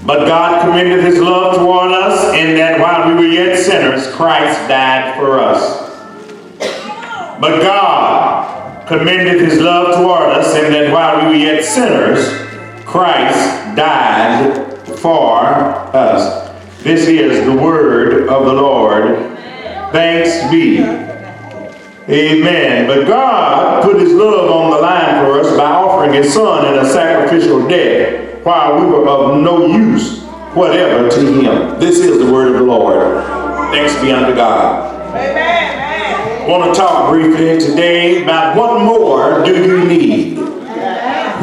But God commended his love toward us in that while we were yet sinners, Christ died for us. But God commended his love toward us in that while we were yet sinners, Christ died for us. This is the word of the Lord. Thanks be. Amen. But God put his love on the line for us by offering his son in a sacrificial death while we were of no use whatever to him. This is the word of the Lord. Thanks be unto God. Amen. I want to talk briefly today about what more do you need?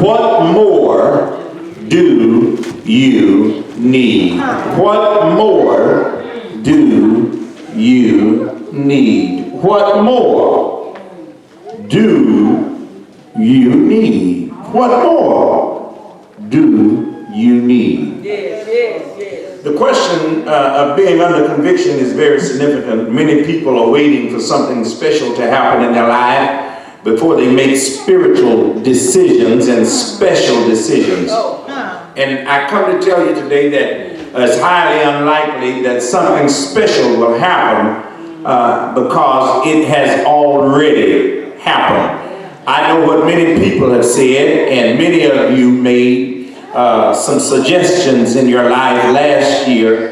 What more do you need? What more do you need? What more do you need? What more do you need? The question of being under conviction is very significant. Many people are waiting for something special to happen in their life before they make spiritual decisions and special decisions. And I come to tell you today that it's highly unlikely that something special will happen because it has already happened. I know what many people have said, and many of you made some suggestions in your life last year,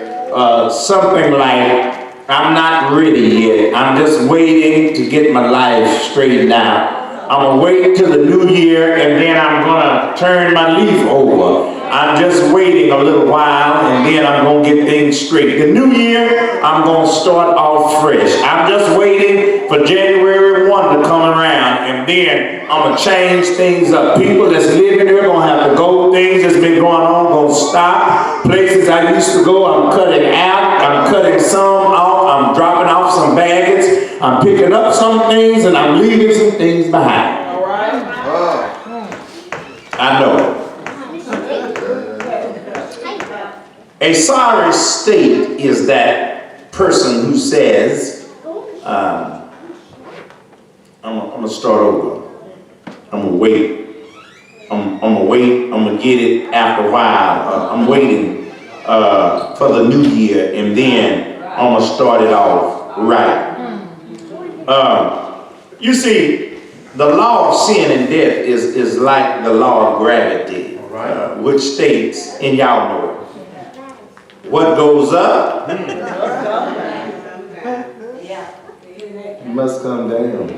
something like, I'm not ready yet. I'm just waiting to get my life straightened out. I'm going to wait till the new year and then I'm going to turn my leaf over. I'm just waiting a little while and then I'm going to get things straight. The new year, I'm going to start off fresh. I'm just waiting for January 1 to come around and then I'm going to change things up. People that's living here going to have to go. Things that's been going on going to stop. Places I used to go, I'm cutting out. I'm cutting some off. I'm dropping off some baggage. I'm picking up some things and I'm leaving some things behind. All right. I know. A sorry state is that person who says, I'm going to start over. I'm going to wait. I'm going to wait. I'm going to get it after a while. I'm waiting for the new year and then I'm going to start it off right. You see, the law of sin and death is like the law of gravity, which states, and y'all know it, what goes up must come down.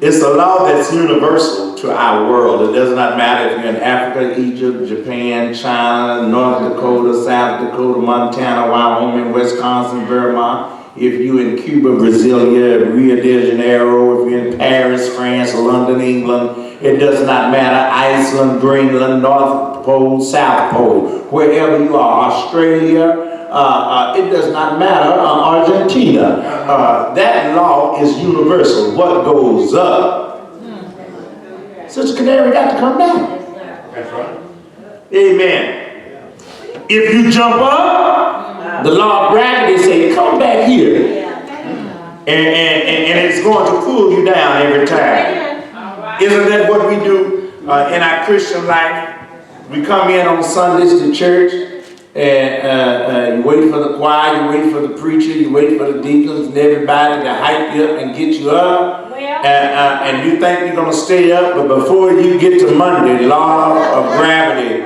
It's a law that's universal to our world. It does not matter if you're in Africa, Egypt, Japan, China, North Dakota, South Dakota, Montana, Wyoming, Wisconsin, Vermont. If you're in Cuba, Brasilia, Rio de Janeiro, if you're in Paris, France, London, England, it does not matter. Iceland, Greenland, North Pole, South Pole, wherever you are, Australia, it does not matter, Argentina. That law is universal. What goes up, Sister Canary, got to come down. That's right. Amen. If you jump up, the law of gravity says, come back here. And it's going to pull you down every time. Isn't that what we do in our Christian life? We come in on Sundays to church, and you wait for the choir, you wait for the preacher, you wait for the deacons and everybody to hype you up and get you up. And you think you're going to stay up, but before you get to Monday, the law of gravity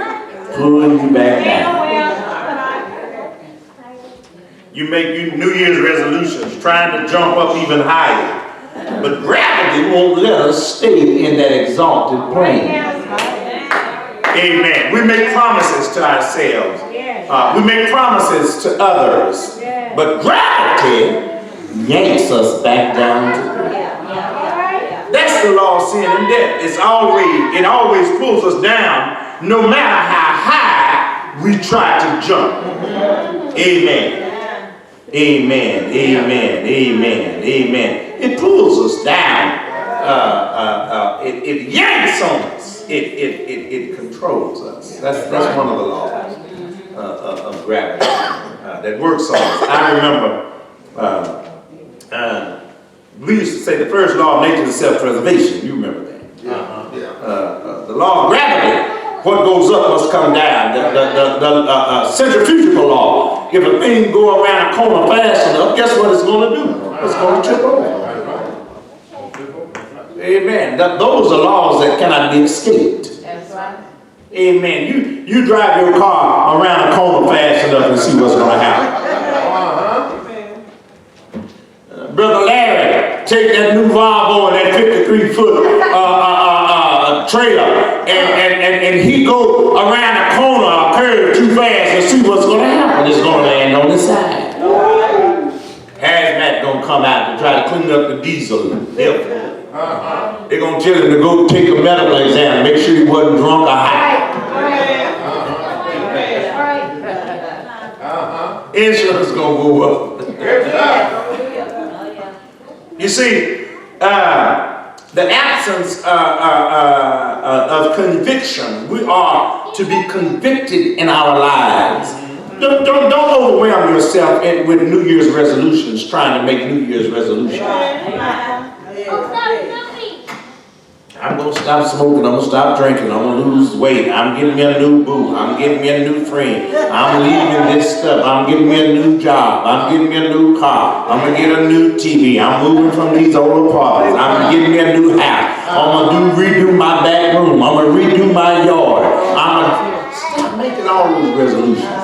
pulling you back down. You make your New Year's resolutions, trying to jump up even higher. But gravity won't let us stay in that exalted plane. Amen. We make promises to ourselves. We make promises to others. But gravity yanks us back down to earth. That's the law of sin and death. It always pulls us down, no matter how high we try to jump. Amen. Amen. Amen. Amen. Amen. It pulls us down. It yanks on us. It controls us. That's one of the laws of gravity that works on us. I remember we used to say the first law of nature is self-preservation. You remember that? The law of gravity What goes up must come down. The centrifugal law. If a thing go around a corner fast enough, guess what it's going to do? It's going to trip over. Amen. Those are laws that cannot be escaped. That's right. Amen. You drive your car around a corner fast enough and see what's going to happen. Brother Larry, take that new Volvo and that 53-foot trailer and he go around a corner or curve too fast and see what's going to happen. It's going to land on the side. Hazmat going to come out to try to clean up the diesel. They're going to tell him to go take a medical exam, make sure he wasn't drunk or high. Insurance going to go up. You see, the absence of conviction, we are to be convicted in our lives. Don't overwhelm yourself with New Year's resolutions, trying to make New Year's resolutions. I'm going to stop smoking, I'm going to stop drinking, I'm going to lose weight, I'm getting me a new boo, I'm getting me a new friend, I'm leaving this stuff, I'm getting me a new job, I'm getting me a new car, I'm going to get a new TV, I'm moving from these old apartments, I'm getting me a new house, I'm going to redo my back room, I'm going to redo my yard, I'm going to stop making all those resolutions.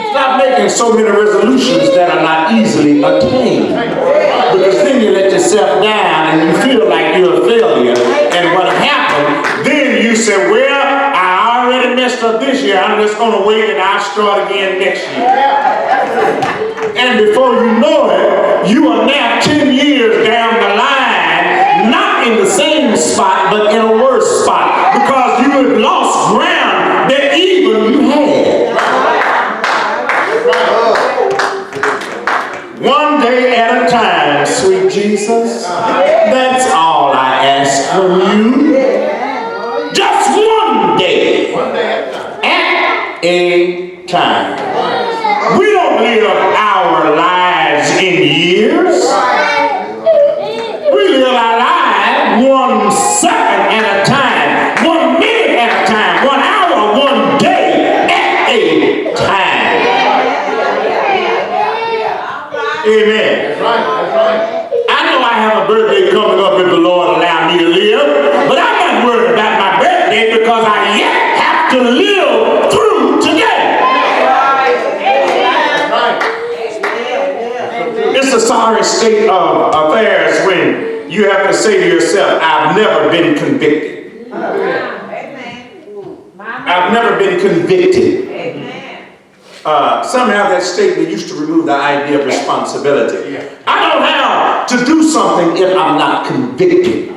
Stop making so many resolutions that are not easily attained. Because then you let yourself down and you feel like you're a failure. And what happened, then you say, well, I already messed up this year. I'm just going to wait and I'll start again next year. And before you know it, you are now 10 years down the line, not in the same spot, but in a worse spot. Because you have lost ground that even you had. One day at a time, sweet Jesus. That's all I ask from you. Just one day at a time. We don't live our lives in years. We live our lives 1 second at a time, 1 minute at a time, 1 hour, 1 day at a time. Amen. That's right. That's right. I know I have a birthday coming up if the Lord allow me to live, but I'm not worried about my birthday because I yet have to live through today. It's a sorry state of affairs when you have to say to yourself, I've never been convicted. I've never been convicted. Somehow that statement used to remove the idea of responsibility. I don't have to do something if I'm not convicted.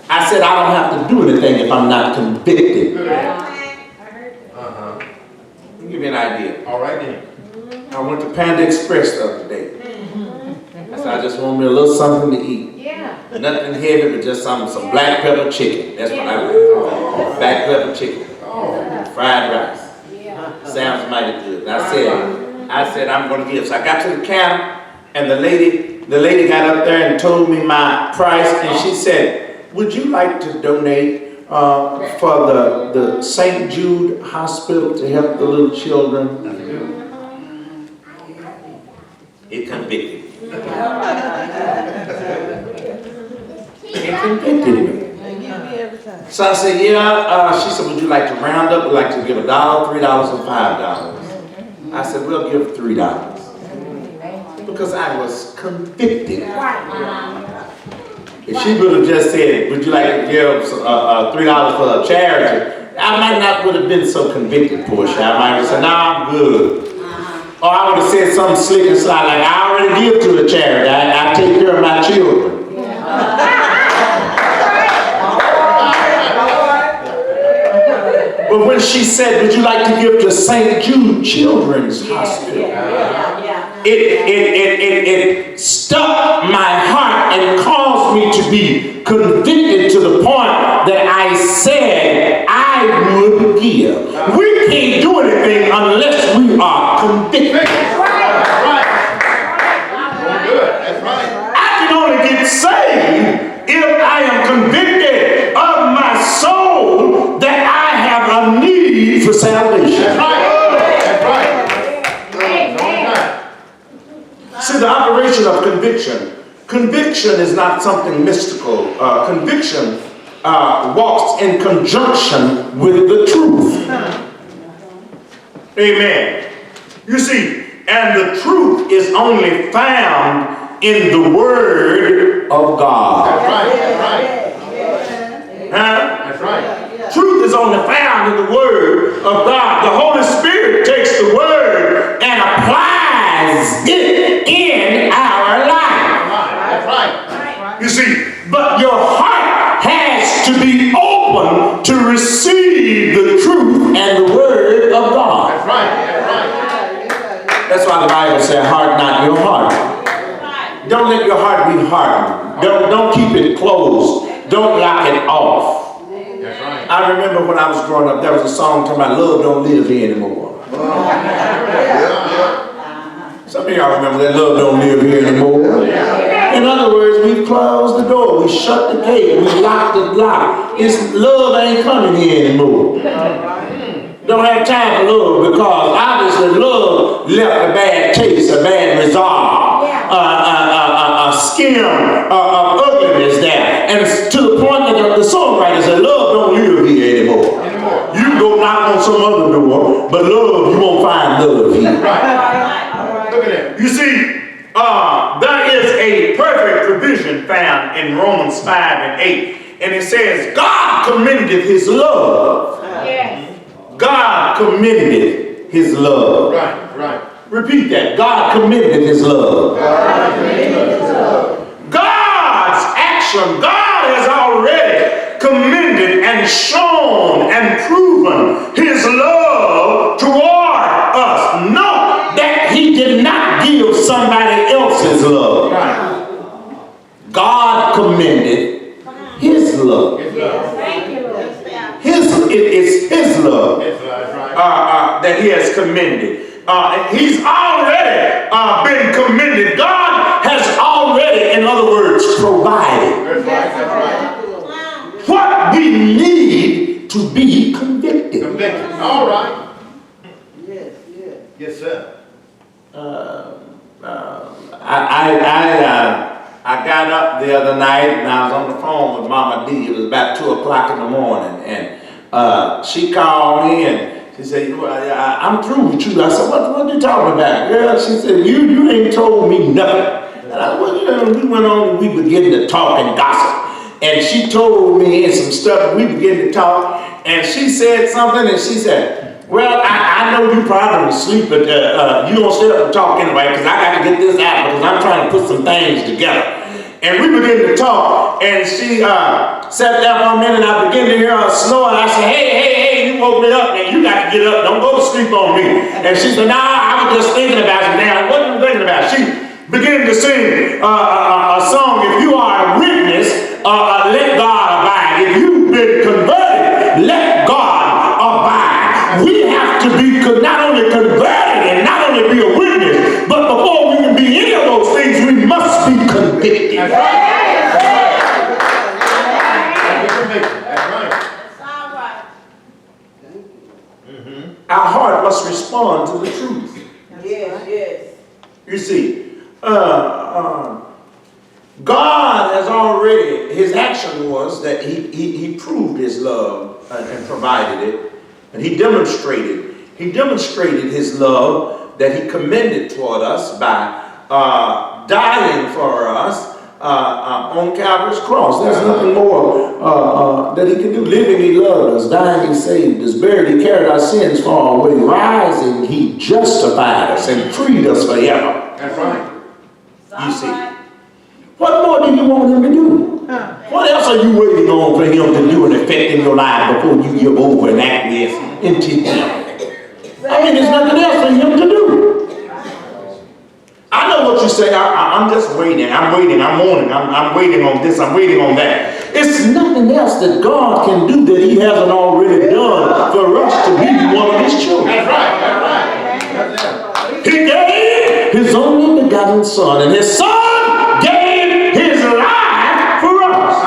I said I don't have to do anything if I'm not convicted. Let me give you an idea. All right then. I went to Panda Express the other day. I said I just want me a little something to eat. Nothing heavy, but just some black pepper chicken. That's what I like. Black pepper chicken. Fried rice. Sounds mighty good. And I said I'm going to give. So I got to the counter, and the lady got up there and told me my price, and she said, "Would you like to donate for the St. Jude Hospital to help the little children?" It convicted me. It convicted me. So I said, yeah. She said, would you like to round up? Would like to give $1, $3, or $5? I said, we'll give $3. Because I was convicted. If she would have just said, would you like to give $3 for a charity? I might not would have been so convicted, Portia. I might have said, no, I'm good. Or I would have said something slick and sly like, I already give to the charity. I take care of my children. But when she said, would you like to give to St. Jude Children's Hospital? It stuck my heart and caused me to be convicted to the point that I said I would give. We can't do anything unless we are convicted. That's right. I can only get saved if I am convicted of my soul that I have a need for salvation. That's right. See, the operation of conviction. Conviction is not something mystical. Conviction walks in conjunction with the truth. Amen. You see, and the truth is only found in the Word of God. That's right. That's right. Truth is only found in the Word of God. The Holy Spirit takes the Word and applies it in our life. That's right. You see, but your heart has to be open to receive the truth and the Word of God. That's right. That's why the Bible says, harden not your heart. Don't let your heart be hardened. Don't keep it closed. Don't lock it off. That's right. I remember when I was growing up, there was a song talking about love don't live here anymore. Some of y'all remember that love don't live here anymore. In other words, we closed the door, we shut the gate, we locked the lock. Love ain't coming here anymore. Don't have time for love because obviously love left a bad taste, a bad resolve, a skim of ugliness there. And it's to the point that the songwriter said, love don't live here anymore. You can go knock on some other door, but love, you won't find love here. Right. Look at that. You see, there is a perfect provision found in Romans 5 and 8. And it says, God commended his love. Yes. God commended his love. Right. Repeat that. God commended his love. God's action. God has already commended and shown and proven his love toward us. Note that he did not give somebody else's love. Right. God commended his love. His love. Thank you, Lord. It is his love His love. Right. that he has commended. He's already been commended. God has already, in other words, provided That's right. what we need to be convicted. Conviction. All right. Yes, sir. I got up the other night and I was on the phone with Mama D. It was about 2 o'clock in the morning, and she called me and she said, I'm through with you. I said, what are you talking about? Girl, she said, you ain't told me nothing. And I we went on and we began to talk and gossip. And she told me some stuff, and we began to talk, and she said something, and she said, well, I know you probably asleep, but you don't stay up and talk anyway, because I got to get this out, because I'm trying to put some things together. And we began to talk, and she sat down for a minute, and I began to hear her snore, and I said, hey, you woke me up, now you got to get up, don't go to sleep on me. And she said, nah, I was just thinking about it now. What were you thinking about? She began to sing a song, if you are a witness, let God abide. If you've been converted, let God abide. We have to be not only converted and not only be a witness, but before we can be any of those things, we must be convicted. That's right. Our heart must respond to the truth. Yes. You see, God has already, his action was that he proved his love and provided it, and he demonstrated his love that he commended toward us by dying for us on Calvary's cross. There's nothing more that he can do. Living, he loved us. Dying, he saved us. Buried, he carried our sins far away. Rising, he justified us and freed us forever. That's right. You see. What more do you want him to do? What else are you waiting on for him to do and effect in your life before you give over and acquiesce into him? I mean, there's nothing else for him to do. I know what you say. I'm just waiting. I'm waiting on this. I'm waiting on that. It's nothing else that God can do that he hasn't already done for us to be one of his children. That's right. He gave his only begotten son, and his son gave his life for us.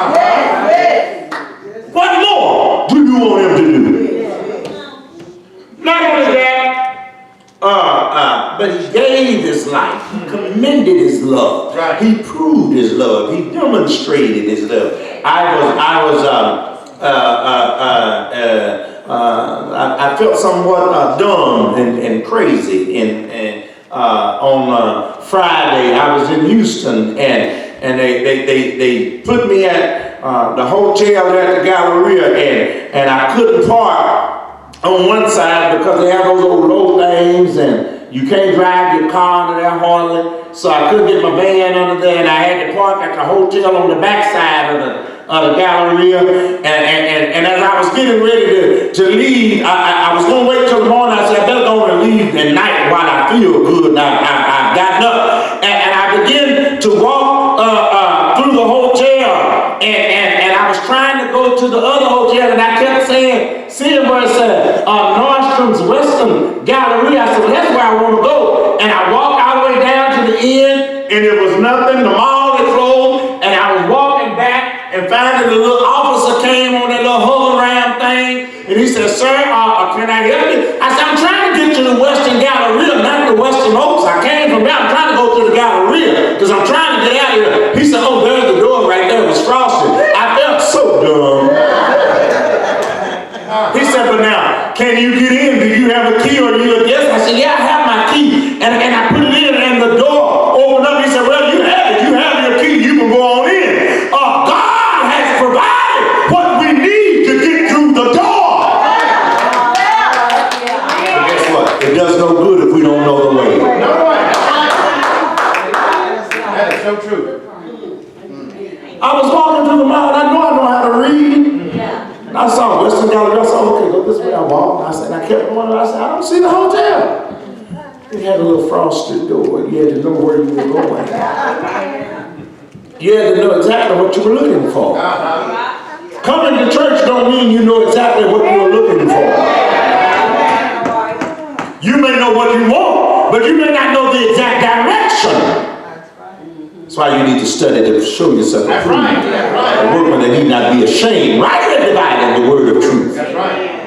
commended his love. Right. He proved his love. He demonstrated his love. I felt somewhat dumb and crazy. On Friday, I was in Houston, and they put me at the hotel there at the Galleria, and I couldn't park on one side because they have those old low things, and you can't drive your car under there hardly. So I couldn't get my van under there, and I had to park at the hotel on the back side of the Galleria. And as I was getting ready to leave, I was going to wait till the morning. I said, I better go and leave at night while I feel good. And I got up, and I began to walk through the hotel, and I was trying to go to the other hotel, and I kept seeing where it said Nordstrom's Western Galleria. I said, well, that's where I want to go. And I walked all the way down to the end, and it was nothing. The mall had closed, and I was walking back, and finally the little officer came on that little hover around thing, and he said, sir, can I help you? I said, I'm trying to get to the Western Galleria, not the Western Oaks. I came from there. I'm trying to go to the Galleria because I'm trying to get out of here. He said, oh, there's the door right there. It was frosted. I felt so dumb. He said, but now, can you get in? Do you have a key or do you a guest? I said, yeah, I have my key. And I put it in, and the door opened up. He said, well, you have it. You have your key. You can go on in. God has provided what we need to get through the door. But guess what? It does no good if we don't know the way. No way. That is so true. I was walking through the mall, and I know how to read. And I saw Western Galleria. I said, okay, go this way. I walked. I said, and I kept going. I said, I don't see the hotel. It had a little frosted door. You had to know where you were going. You had to know exactly what you were looking for. Coming to church don't mean you know exactly what you were looking for. You may know what you want, but you may not know the exact direction. That's why you need to study to show yourself approved. A workman that need not be ashamed. Rightly dividing the word of truth. That's right.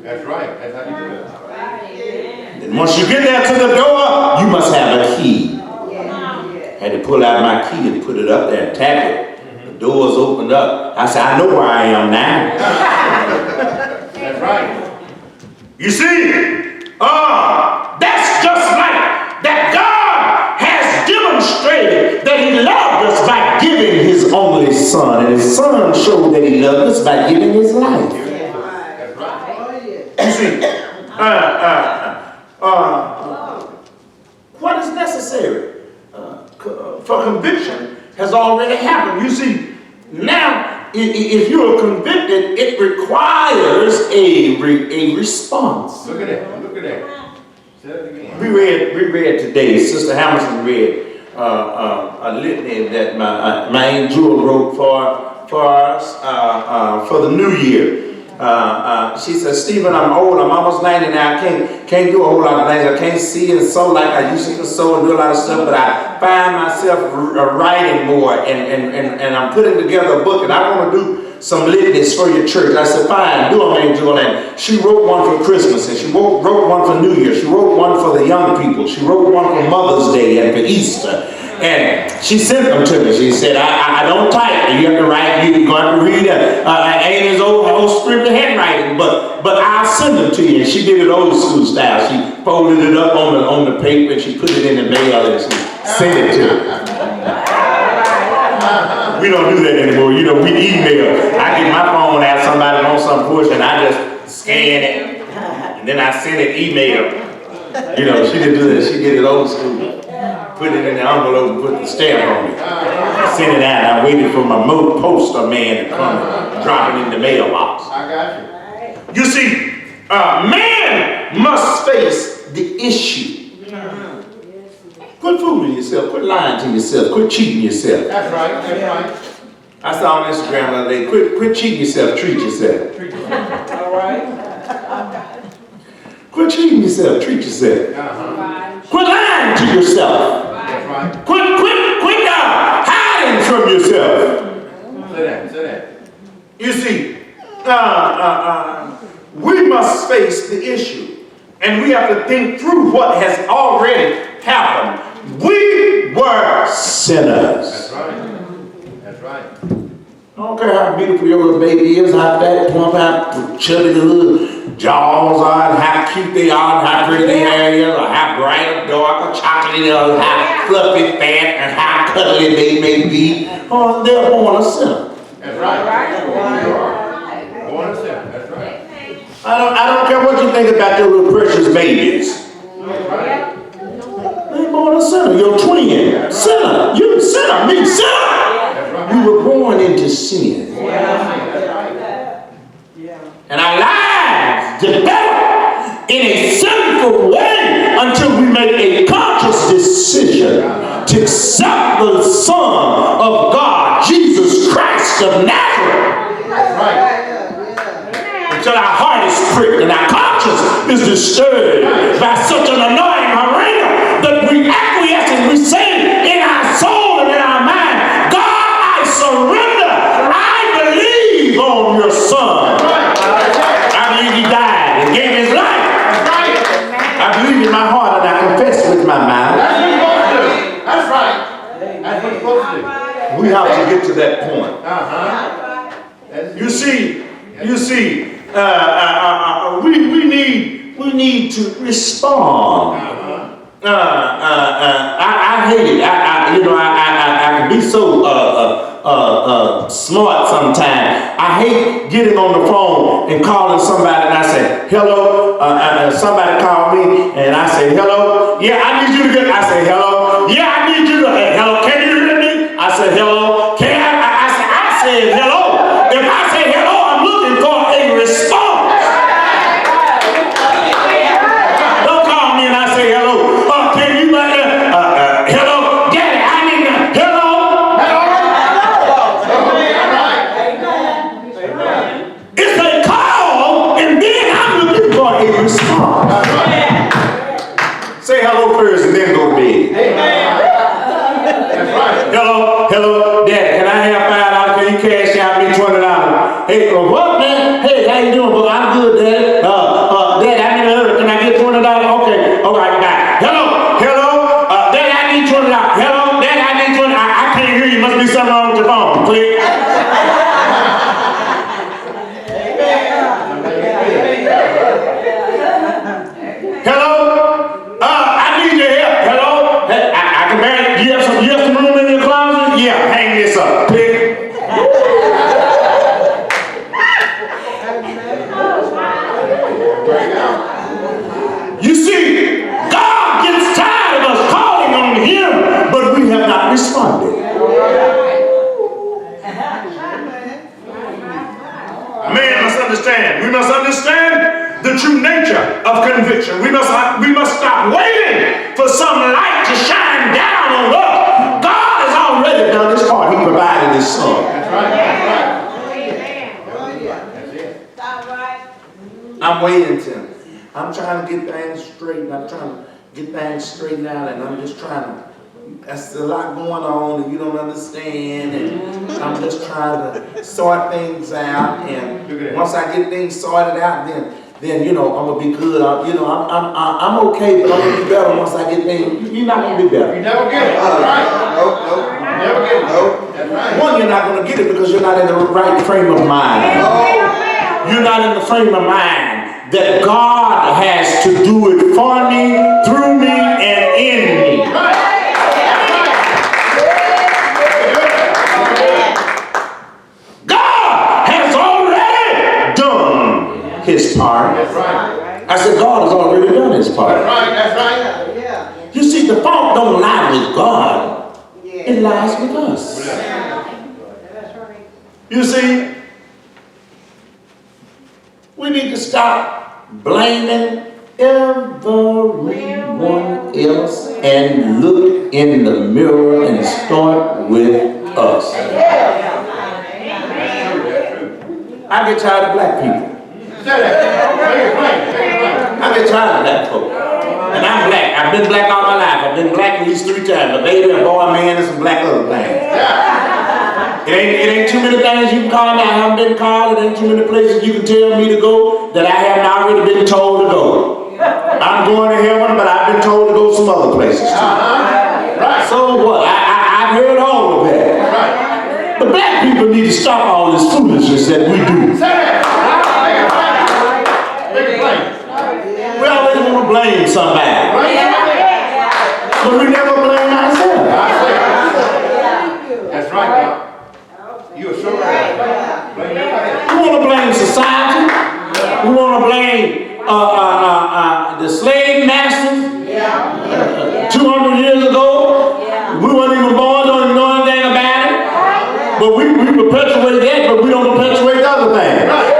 That's right. That's how you do it. And once you get there to the door, you must have a key. I had to pull out my key and put it up there and tap it. The doors opened up. I said, I know where I am now. That's right. You see, that's just like that. God has demonstrated that he loved us by giving his only son. And his son showed that he loved us by giving his life. That's right. You see, what is necessary for conviction has already happened. You see, now, if you are convicted, it requires a response. Look at that. Look at that. Say that again. We read today, Sister Hamilton read a litany that my Aunt Jewel wrote for us for the new year. She said, Stephen, I'm old, I'm almost 90 now, I can't do a whole lot of things, I can't see and sew like I used to sew and do a lot of stuff, but I find myself writing more, and I'm putting together a book, and I want to do some litanies for your church. I said, fine, do them, Aunt Jewel. And she wrote one for Christmas, and she wrote one for New Year, she wrote one for the young people, she wrote one for Mother's Day and for Easter. And she sent them to me. She said, I don't type. You have to write. You're going to read it. Ain't his old script handwriting, but I'll send them to you. And she did it old school style. She folded it up on the paper, and she put it in the mail, and she sent it to me. We don't do that anymore. You know, we email. I get my phone out, somebody on some push, and I just scan it, and then I send it email. You know, she didn't do that. She did it old school. Put it in the envelope and put the stamp on it. I sent it out. I waited for my poster man to come and drop it in the mailbox. I got you. You see, man must face the issue. Quit fooling yourself. Quit lying to yourself. Quit cheating yourself. That's right. That's right. I saw on Instagram the other day, quit cheating yourself. Treat yourself. All right. Quit cheating yourself. Treat yourself. Quit lying to yourself. That's right. Quit hiding from yourself. Say that. You see, we must face the issue, and we have to think through what has already happened We were sinners. That's right. That's right. I don't care how beautiful your little baby is, how fat, plump, how chubby the little jaws are, and how cute they are, and how pretty their hair is, or how bright or dark or chocolatey, or how fluffy, fat, and how cuddly they may be. Oh, they're born a sinner. That's right. You are. Born a sinner. That's right. I don't care what you think about your little precious babies. That's right. They're born a sinner. Your twin, sinner. You sinner, me sinner. You were born into sin. And our lives develop in a sinful way until we make a conscious decision to accept the Son of God, Jesus Christ of Nazareth. Until our heart is pricked and our conscience is disturbed by such an annoying haranguer that we acquiesce and we say in our soul and in our mind, God, I surrender. I believe on your Son. I believe he died and gave his life. I believe in my heart and I confess with my mouth. That's right. That's what you're supposed to do. We have to get to that point. You see, we need to respond. I hate it. I can be so smart sometimes. I hate getting on the phone and calling somebody and I say, hello. Somebody called me and I say, hello. Yeah, I need you to get. I say, hello. Yeah, I need you to. Hello. Can you hear me? I said, hello. Can I said, hello. If I say hello, I'm looking for a response. Don't call me and I say hello. Can you hello, Daddy, I need to, hello. It's a call and then I'm looking for a response. Say hello first and then go to bed. Hello, Daddy, can I have $5? Can you cash out me $20? Hey, what, man? Hey, how you doing, boy? I'm good, Daddy. Daddy, I need a hurry. Can I get $20? Okay, all right, bye. Hello, Daddy, I need $20. Hello, Daddy, I need $20. I can't hear you. Must be something wrong with your phone. Click. Hello, I need your help. Hello, hey, I can barely. You have some room in your closet? Yeah, hang this up. Click. You see, God gets tired of us calling on him, but we have not responded. Man must understand. We must understand the true nature of conviction. We must stop waiting for some light to shine down on us. God has already done his part. He provided his Son. That's right. I'm waiting to. I'm trying to get things straight. I'm trying to get things straightened out, and I'm just trying to. There's a lot going on, and you don't understand. And I'm just trying to sort things out. And once I get things sorted out, then I'm gonna be good. I'm okay, but I'm gonna be better once I get things. You're not gonna be better. You never get it. That's right. Nope. You never get it. That's right. One, you're not gonna get it because you're not in the right frame of mind. You're not in the frame of mind that God has to do it for me, through me, and in me. God has already done his part. That's right. I said, God has already done his part. That's right. You see, the fault don't lie with God. It lies with us. You see, we need to stop blaming everyone else and look in the mirror and start with us. I get tired of black people. I get tired of black folk. And I'm black. I've been black all my life. I've been black at least 3 times. A baby, a boy, a man, and some black other things. It ain't too many things you can call me I haven't been called. It ain't too many places you can tell me to go that I haven't already been told to go. I'm going to heaven, but I've been told to go some other places too. Right. So what? I've heard all of that. Right. The black people need to stop all this foolishness that we do. Say that. Make it plain. We always want to blame somebody, Right? but we never blame ourselves. That's right, Doc. You are so right. Blame everybody else. We want to blame society. We want to blame the slave masters. 200 years ago, we weren't even born, don't even know anything about it. But we perpetuate that, but we don't perpetuate the other thing. Right.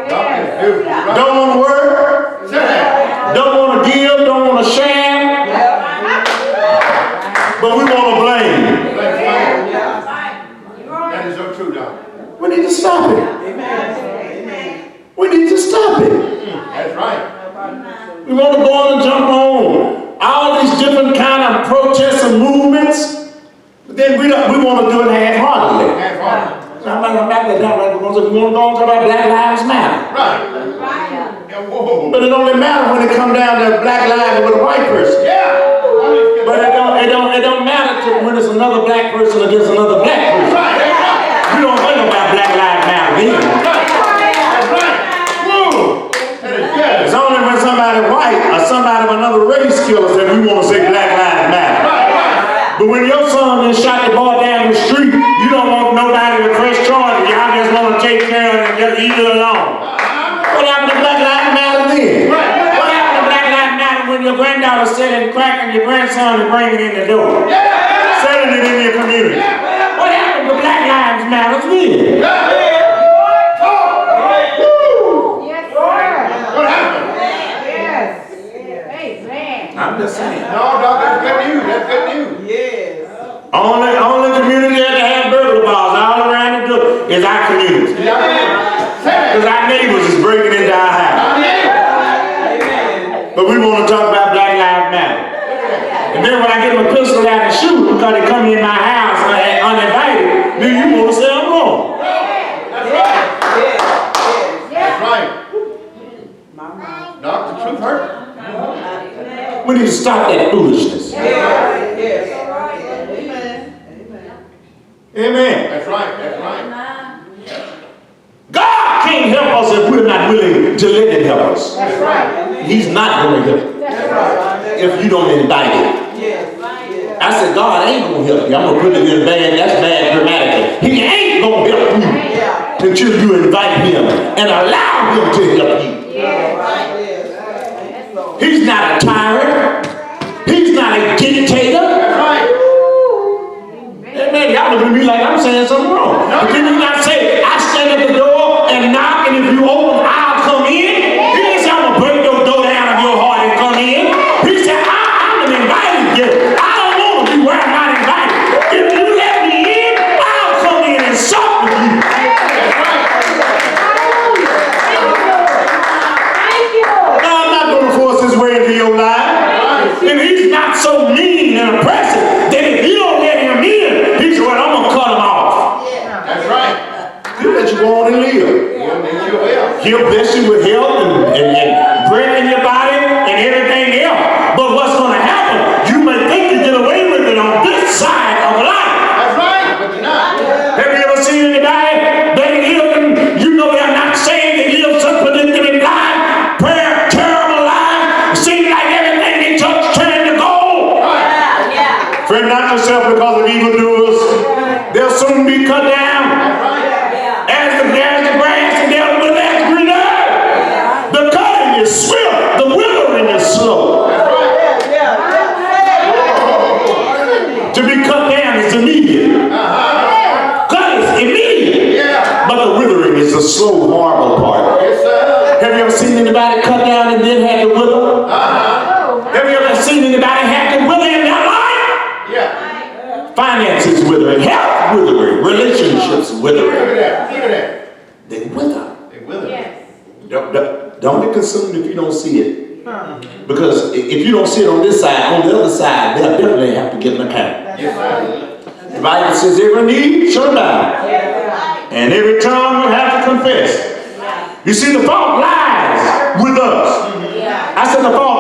Doc is beautiful. Right. Don't want to work, Say that. don't want to give, don't want to share, but we want to blame. That is so true, Doc. We need to stop it. We need to stop it. That's right. We want to go on and jump on all these different kind of protests and movements, but then we want to do it half-heartedly. Half-hearted. I'm back there, we want to go and talk about Black Lives Matter. Right. Yeah, whoa. But it only matters when it comes down to Black lives with a white person. Yeah. But it don't matter when it's another black person against another black person. Right. You don't think about Black Lives Matter then. That's right. Whoa. That is good. It's only when somebody white or somebody of another race kills us that we want to say Black Lives Matter. Right. But when your son just shot the boy down the street, you don't want nobody to press charges. Y'all just want to take care of it and just leave it alone. What happened to Black Lives Matter then? What happened to Black Lives Matter when your granddaughter selling crack and your grandson is bringing it in the door? Selling it in your community. What happened to Black Lives Matter then? What happened? I'm just saying. No, Doc, that's good news. That's good news. Only community that have burglar bars all around the door is our community. Because our neighbors is breaking into our house. But we want to talk about Black Lives Matter. And then when I get my pistol out and shoot because they come in my house uninvited, then you want to say I'm wrong. That's right. Doc, the truth hurts. We need to stop that foolishness. Amen. That's right. That's right. God can't help us if we're not willing to let him help us. That's right. He's not going to help you That's right. if you don't invite him. I said, God ain't going to help you. I'm going to put it in bad, that's bad grammatically. He ain't going to help you until you invite him and allow him to help you. He's not a tyrant. He's not a dictator. That's right. Amen. Y'all look at me like I'm saying something wrong. But did he not say, I stand at the door and knock, and if you open, I'll come in? He didn't say, I'm going to break your door down of your heart and come in. He said, I'm an invited guest. I don't want to be where I'm not invited. If you let me in, I'll come in and sup with you. No, I'm not going to force his way into your life. And he's not so mean and oppressive that if you don't let him in, he said, well, I'm going to cut him off. That's right. He'll let you go on and live. He'll bless you with health and breath in your body and everything else. But what's going to happen, you may think you get away with it on this side of life. That's right. But you're not. Have you ever seen anybody that live and you know they're not saved, they live some predicament life, prayer, terrible life, it seems like everything they touch turn to gold. Fret not yourself because of evildoers. They'll soon be cut down. As the grass and they'll wither as green herb. The cutting is swift, the withering is slow. To be cut down is immediate. Cut is immediate. But the withering is the slow, horrible part. Yes, sir. Have you ever seen anybody cut down and then had to wither? Have you ever seen anybody have to wither in their life? Yeah. Finances withering, health withering, relationships withering. Look at that. Look at that. They wither. They wither. Don't be consumed if you don't see it. Because if you don't see it on this side, on the other side, they'll definitely have to give an account. Yes, sir. The Bible says every knee shall bow, and every tongue will have to confess. You see, the fault lies with us. I said the fault